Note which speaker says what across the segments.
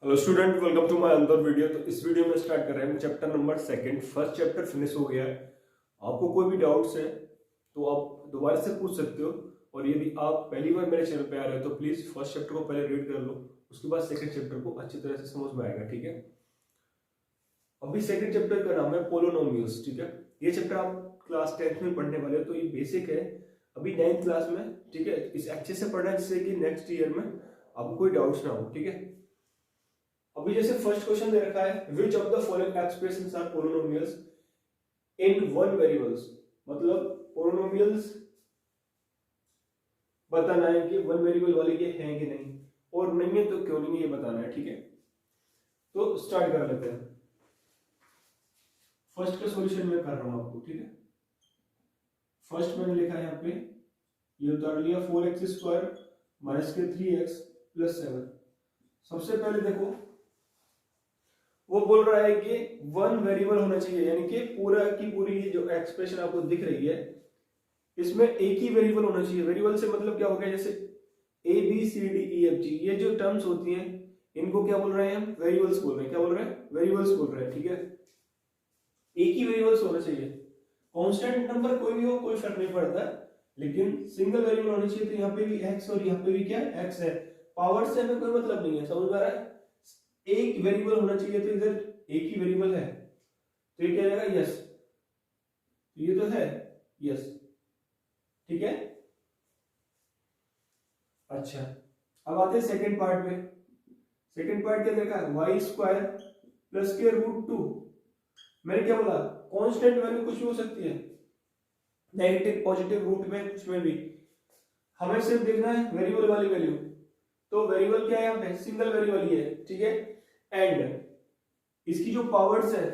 Speaker 1: Hello student, welcome to my another video. तो इस video में स्टार्ट कर रहे हैं chapter number second. First chapter finish हो गया है। आपको कोई भी डाउट्स है तो आप दोबारा से पूछ सकते हो। और यदि आप पहली बार मेरे चैनल पे आ रहे हो तो प्लीज फर्स्ट चैप्टर को पहले रीड कर लो, उसके बाद सेकंड चैप्टर को अच्छी तरह से समझ में आएगा। ठीक है, अभी सेकंड चैप्टर का नाम है पोलिनोमियल्स। ठीक है, ये चैप्टर आप क्लास 10th में पढ़ने वाले हो, तो ये बेसिक है अभी 9th क्लास में। ठीक है, इस अच्छे से पढ़ना है जिससे कि नेक्स्ट ईयर में आपको कोई डाउट्स ना हो। ठीक है, अभी जैसे फर्स्ट क्वेश्चन दे रखा है, which of the following expressions are polynomials in one variables. मतलब पोलिनोमियल्स बताना है कि वन वेरिएबल वाले ये हैं कि नहीं, और नहीं है तो क्यों नहीं है, ये बताना है। ठीक है, तो स्टार्ट कर लेते हैं। फर्स्ट का सॉल्यूशन मैं कर रहा हूं आपको। ठीक है, फर्स्ट मैंने लिखा है यहाँ पे, ये उतार लिया 4x² माइनस के 3x प्लस 7। सबसे पहले देखो, वो बोल रहा है कि वन वेरिएबल होना चाहिए, यानी कि पूरा की पूरी जो एक्सप्रेशन आपको दिख रही है इसमें एक ही वेरिएबल होना चाहिए। वेरिएबल से मतलब क्या हो गया, जैसे A B C D E F G, ये जो टर्म्स होती हैं इनको क्या बोल रहे हैं हम, वेरिएबल्स बोल रहे हैं। क्या बोल रहे हैं, वेरिएबल्स बोल रहे हैं। ठीक है, एक ही वेरिएबल्स होना चाहिए। कांस्टेंट नंबर कोई भी हो कोई फर्क नहीं पड़ता, लेकिन सिंगल वेरिएबल होनी चाहिए। तो यहाँ पे भी x और यहाँ पे भी क्या x है। पावर से हमें कोई मतलब नहीं है, समझ में आ रहा है। एक वेरिएबल होना चाहिए, तो इधर एक ही वेरिएबल है तो ये क्या जाएगा, यस। ये तो है यस। ठीक है, अच्छा अब आते हैं सेकंड पार्ट पे। सेकंड पार्ट क्या देखा, y² प्लस के √2। मैंने क्या बोला, कांस्टेंट वैल्यू कुछ भी हो सकती है, नेगेटिव पॉजिटिव रूट में कुछ में भी। हमें सिर्फ देखना है वेरिएबल वाली वैल्यू। तो वेरिएबल क्या है यहाँ पे, सिंगल वेरिएबल ही है। ठीक है, एंड इसकी जो पावर्स है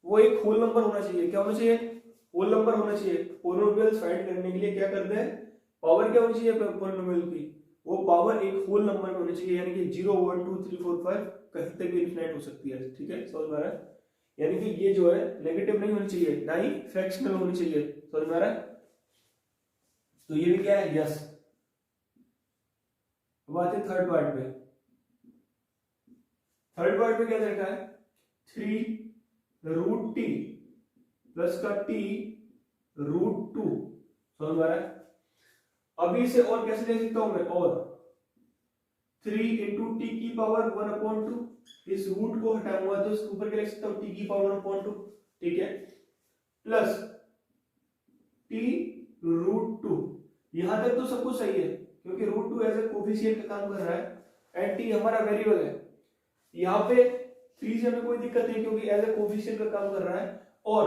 Speaker 1: वो एक होल नंबर होना चाहिए। क्या होना चाहिए, होल नंबर होना चाहिए। पोलिनोमियल्स फाइंड करने के लिए क्या करते हैं, पावर क्या होनी चाहिए पोलिनोमियल की, वो पावर एक होल नंबर में होनी चाहिए, यानी कि 0 1 2 3 4 5 कहीं तक भी इन्फिनाइट हो सकती है। ठीक है, समझ में आ रहा है। यानी कि ये जो है नेगेटिव नहीं होनी चाहिए, ना ही फ्रैक्शनल होनी चाहिए। समझ में आ रहा है, तो ये भी क्या है, यस। अब आते हैं थर्ड पार्ट पे। थर्ड पार्ट में क्या देखा है, 3√t प्लस का t √2। समझ में आ रहा है। अभी इसे और कैसे ले सकता हूं मैं, और 3 इंटू टी की पावर 1/2। इस रूट को हटाऊंगा तो इसके ऊपर क्या लिख सकता हूं, टी की पावर 1/2। ठीक है, प्लस टी √2। यहां तक तो सब कुछ सही है, क्योंकि √2 एज ए कोफिशिएंट का काम कर रहा है एंड टी हमारा वेरिएबल है। यहाँ पे 3 से हमें कोई दिक्कत नहीं, क्योंकि एज ए कोफिशिएंट का काम कर रहा है। और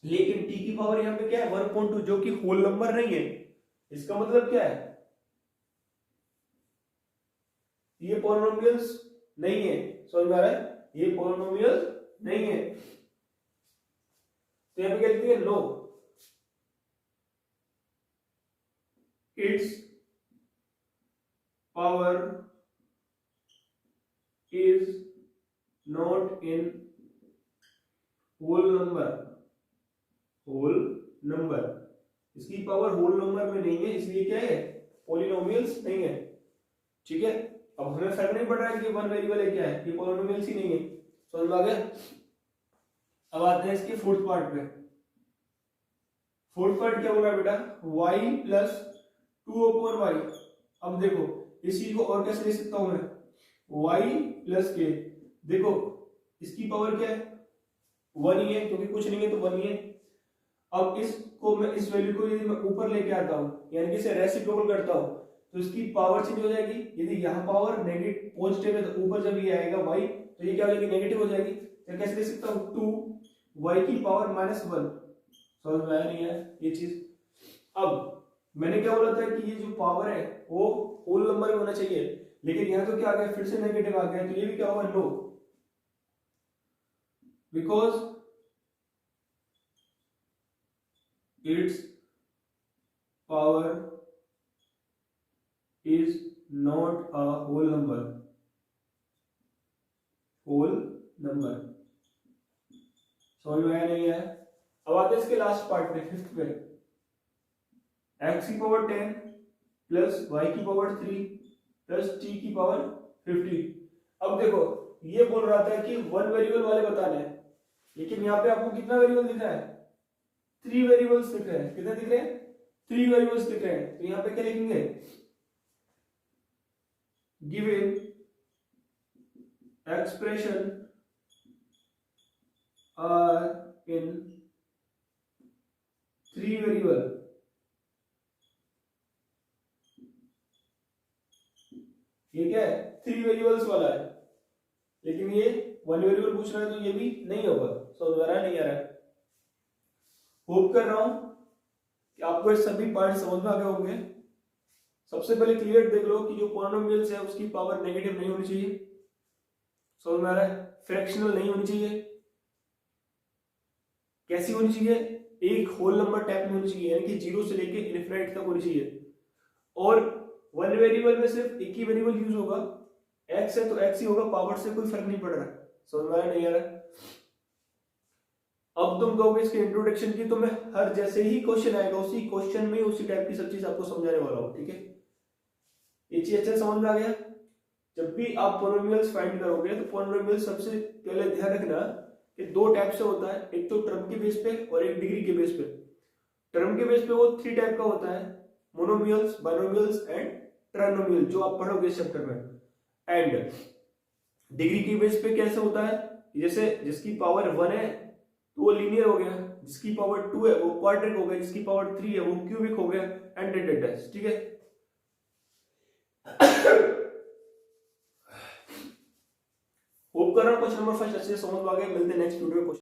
Speaker 1: लेकिन टी की पावर यहाँ पे क्या है, 1/2, जो कि होल नंबर नहीं है। इसका मतलब क्या है, ये पॉलिनोमियल्स नहीं है। समझ में आ रहा है, ये पॉलिनोमियल नहीं है। तो यहां पे क्या लिखते हैं, no its power is not in whole number. Whole number, इसकी पावर होल नंबर में नहीं है, इसलिए क्या है, पॉलिनोमियल्स नहीं है। ठीक है, अब हमें फर्क नहीं पड़ रहा है कि वन वेरिएबल है क्या है, ये पॉलिनोमियल्स ही नहीं है। समझ में आ गया। अब आते हैं इसके फोर्थ पार्ट पे। फोर्थ पार्ट क्या बोला बेटा, y प्लस 2/y। अब देखो इस चीज को और कैसे ले सकता हूं मैं, y प्लस के, देखो इसकी पावर क्या है, 1 ही है, क्योंकि कुछ नहीं है तो 1 ही है। अब इसको मैं, इस वैल्यू को यदि मैं ऊपर लेके आता हूं, यानी कि इसे रेसिप्रोकल करता हूं, तो इसकी पावर चेंज हो जाएगी। यदि यहाँ पावर नेगेटिव पॉजिटिव है तो ऊपर जब ये आएगा y, तो ये क्या हो जाएगी, नेगेटिव हो जाएगी। तो कैसे ले सकता हूँ, 2y की पावर -1। समझ में आया नहीं है ये चीज। अब मैंने क्या बोला था कि ये जो पावर है वो होल नंबर में होना चाहिए, लेकिन यहाँ तो क्या आ गया, फिर से नेगेटिव आ गया, तो ये भी क्या होगा, no, because its power is not a whole number. Whole number, समझ में आया नहीं है। अब आते हैं इसके लास्ट पार्ट में, फिफ्थ पे, x की पावर 10 प्लस y की पावर 3 प्लस t की पावर 50। अब देखो ये बोल रहा था कि वन वेरिएबल वाले बताने हैं, लेकिन यहाँ पे आपको कितना वेरिएबल दिख रहा है, 3 वेरिएबल्स दिख रहे हैं। कितने दिख रहे हैं, 3 वेरिएबल्स दिख रहे हैं। तो यहाँ पे क्या लिखेंगे, given expression are in 3 variable, ये क्या है, 3 वेरिएबल्स वाला है, लेकिन ये 1 वेरिएबल पूछ रहा है, तो ये भी नहीं होगा। समझ आ रहा है, नहीं आ रहा है? होप कर रहा हूं कि आपको ये सभी पार्ट समझ में आ गए होंगे। सबसे पहले क्लियर देख लो कि जो पॉलिनोमियल्स है उसकी पावर नेगेटिव नहीं होनी चाहिए। समझ में आ रहा है? फ्रैक्शनल नहीं होनी चाहिए। कैसी होनी चाहिए, एक होल नंबर टाइप में होनी चाहिए, यानी कि 0 से लेके इनफिनिट तक होनी चाहिए। और वन वेरिएबल में सिर्फ एक ही वेरिएबल यूज होगा, एक्स है तो एक्स ही होगा, पावर से कोई फर्क नहीं पड़ रहा है। समझ में आया, नहीं आ रहा है? अब तुम कहोगे इसके इंट्रोडक्शन की, तो मैं हर जैसे ही क्वेश्चन आएगा उसी क्वेश्चन में उसी टाइप की सब चीज आपको समझाने वाला हूं, ठीक है? ये चीज अच्छे समझ में आ गया। जब भी आप पॉलिनोमियल्स फाइंड करोगे तो पॉलिनोमियल सबसे पहले ध्यान रखना कि 2 टाइप से होता है, एक तो टर्म के बेस पे और एक डिग्री के बेस पे। टर्म के बेस पे वो 3 टाइप का होता है, मोनोमियल्स, बाइनोमियल्स एंड ट्राइनोमियल, जो आप पढ़ोगे इस चैप्टर में। एंड डिग्री के बेस पे कैसे होता है, जैसे जिसकी पावर 1 है तो वो लीनियर हो गया, जिसकी पावर 2 है वो क्वाड्रिक हो गया, जिसकी पावर 3 है वो क्यूबिक हो गया, एंड डेट, ठीक है? होप कर रहा हूं क्वेश्चन नंबर 1 अच्छे से समझ आ गया। मिलते हैं नेक्स्ट वीडियो में।